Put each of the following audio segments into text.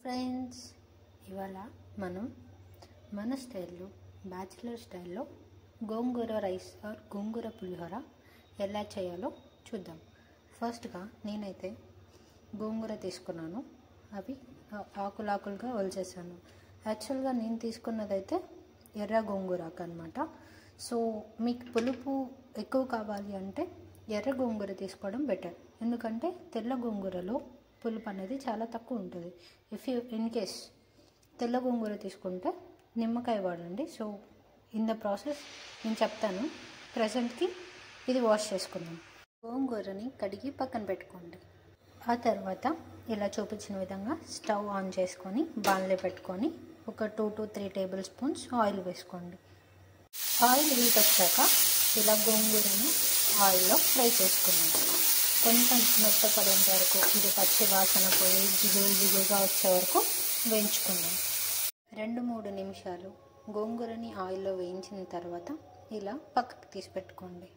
Friends, ఇవాళ మనం మన స్టైల్లో బ్యాచిలర్ స్టైల్లో గోంగూర రైస్ ఆర్ గోంగూర పులిహోర ఎలా చేయాలో చూద్దాం. ఫస్ట్గా నేనైతే గోంగూర తీసుకున్నాను. అవి ఆకులాకులుగా వలిచేసాను. యాక్చువల్గా నేను తీసుకున్నదైతే ఎర్ర గోంగూరకు అనమాట. సో మీకు పులుపు ఎక్కువ కావాలి అంటే ఎర్ర గోంగూర తీసుకోవడం బెటర్. ఎందుకంటే తెల్ల గోంగూరలో పులుపు అనేది చాలా తక్కువ ఉంటుంది. ఇఫ్ యూ ఇన్ కేస్ తెల్ల గోంగూర తీసుకుంటే నిమ్మకాయ వాడండి. సో ఇన్ ద ప్రాసెస్ నేను చెప్తాను. ప్రజెంట్కి ఇది వాష్ చేసుకుందాం. గోంగూరని కడిగి పక్కన పెట్టుకోండి. ఆ తర్వాత ఇలా చూపించిన విధంగా స్టవ్ ఆన్ చేసుకొని బాణలి పెట్టుకొని ఒక 2 to 3 టేబుల్ స్పూన్స్ ఆయిల్ వేసుకోండి. ఆయిల్ హీట్ వచ్చాక ఇలా గోంగూరని ఆయిల్లో ఫ్రై చేసుకున్నాం. కొంచెం మెత్తపడేంత వరకు, ఇది పచ్చి వాసన పోయి జిగురుగా వచ్చే వరకు వేయించుకుందాం. 2-3 నిమిషాలు గోంగూరని ఆయిల్లో వేయించిన తర్వాత ఇలా పక్కకు తీసి పెట్టుకోండి.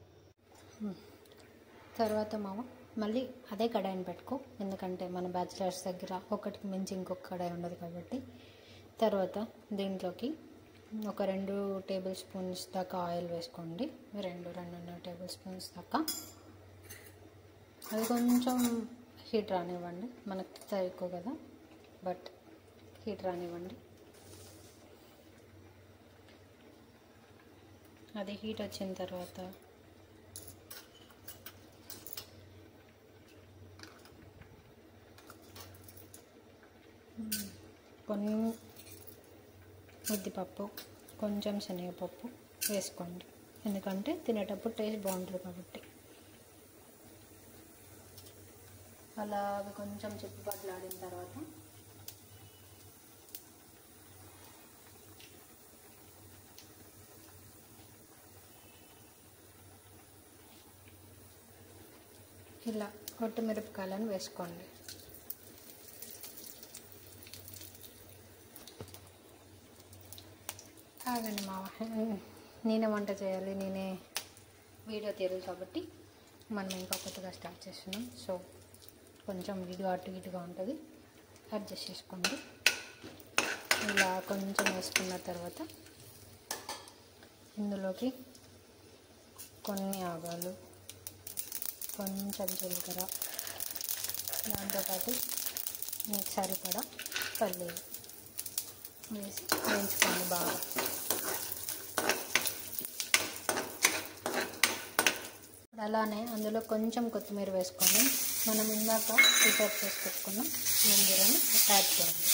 తర్వాత మళ్ళీ అదే కడాయిని పెట్టుకో, ఎందుకంటే మన బ్యాచిలర్స్ దగ్గర ఒకటికి మించి ఇంకొక కడాయి ఉండదు కాబట్టి. తర్వాత దీంట్లోకి ఒక 2 టేబుల్ స్పూన్స్ దాకా ఆయిల్ వేసుకోండి. 2.5 టేబుల్ స్పూన్స్ దాకా. అది కొంచెం హీట్ రానివ్వండి. మనకు ఎక్కువ కదా, బట్ హీట్ రానివ్వండి. అది హీట్ వచ్చిన తర్వాత కొన్ని ఉద్దిపప్పు, కొంచెం శనగపప్పు వేసుకోండి. ఎందుకంటే తినేటప్పుడు టేస్ట్ బాగుంటుంది కాబట్టి. అలా అవి కొంచెం చిక్కుపట్లాడిన తర్వాత ఇలా ఒట్టిమిరపకాయలను వేసుకోండి. ఆగండి నేనే వంట చేయాలి, నేనే వీడియో తీయాలి కాబట్టి మనం ఇంకా కొత్తగా స్టార్ట్ చేస్తున్నాం. సో కొంచెం వీడియో అటు ఇటుగా ఉంటుంది, అడ్జస్ట్ చేసుకోండి. ఇలా కొంచెం వేసుకున్న తర్వాత ఇందులోకి కొన్ని ఆవాలు, కొంచెం జీలకర్ర, దాంతోపాటు మీకు సరిపడా పల్లీలు వేసి వేయించుకోండి బాగా. అలానే అందులో కొంచెం కొత్తిమీర వేసుకొని మనం ఇందాక ప్రిపేర్ చేసి పెట్టుకున్న గోంగూరని యాడ్ చేయండి.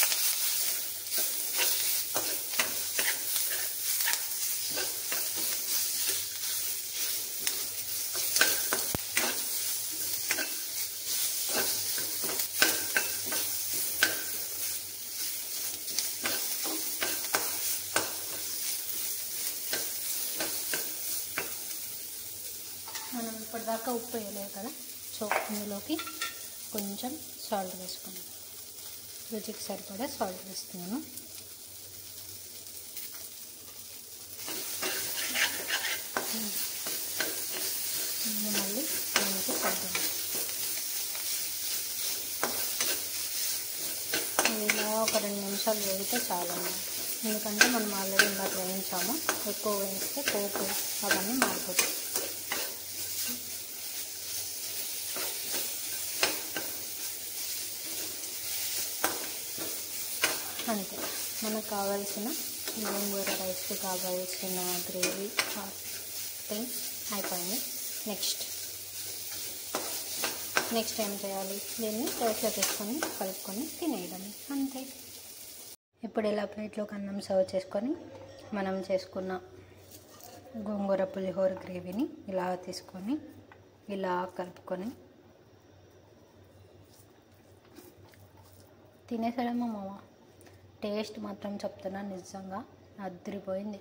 మనం ఇప్పటిదాకా ఉప్పు వేయలేదు కదా, సో ఇందులోకి కొంచెం సాల్ట్ వేసుకున్నాం. రుచికి సరిపడా సాల్ట్ వేస్తున్నాను. మళ్ళీ దీనికి పడ్డాం. ఇలా ఒక 2 నిమిషాలు వేగితే చాలా. ఎందుకంటే మనం ఆల్రెడీ ఇందాక వేయించాము. ఎక్కువ వేయిస్తే పోపు అవన్నీ మారిపోతాయి. అంతే, మనకు కావాల్సిన గోంగూర రైస్కి కావాల్సిన గ్రేవీ అయిపోయింది. నెక్స్ట్ ఏం చేయాలి, దీన్ని ప్లేట్లో తీసుకొని కలుపుకొని తినేయడం అంతే. ఇప్పుడు ఇలా ప్లేట్లోకి అన్నం సర్వ్ చేసుకొని మనం చేసుకున్న గోంగూర పులిహోర గ్రేవీని ఇలా తీసుకొని ఇలా కలుపుకొని తినేసడమో మామ. టేస్ట్ మాత్రం చెప్తున్నా, నిజంగా అదిరిపోయింది.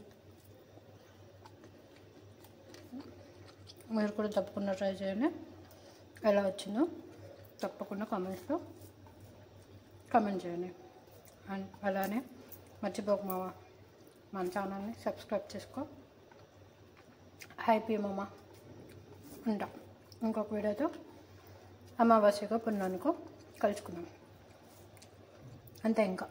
మీరు కూడా తప్పకుండా ట్రై చేయండి. ఎలా వచ్చిందో తప్పకుండా కామెంట్స్లో కామెంట్ చేయండి. అండ్ అలానే మర్చిపోక మామ, మన ఛానల్ని సబ్స్క్రైబ్ చేసుకో. హ్యాపీ మామ. ఉంటా ఇంకొక వీడియోతో అమావాస్యకో పుణ్యానికో కలుసుకుందాం. అంతే ఇంకా.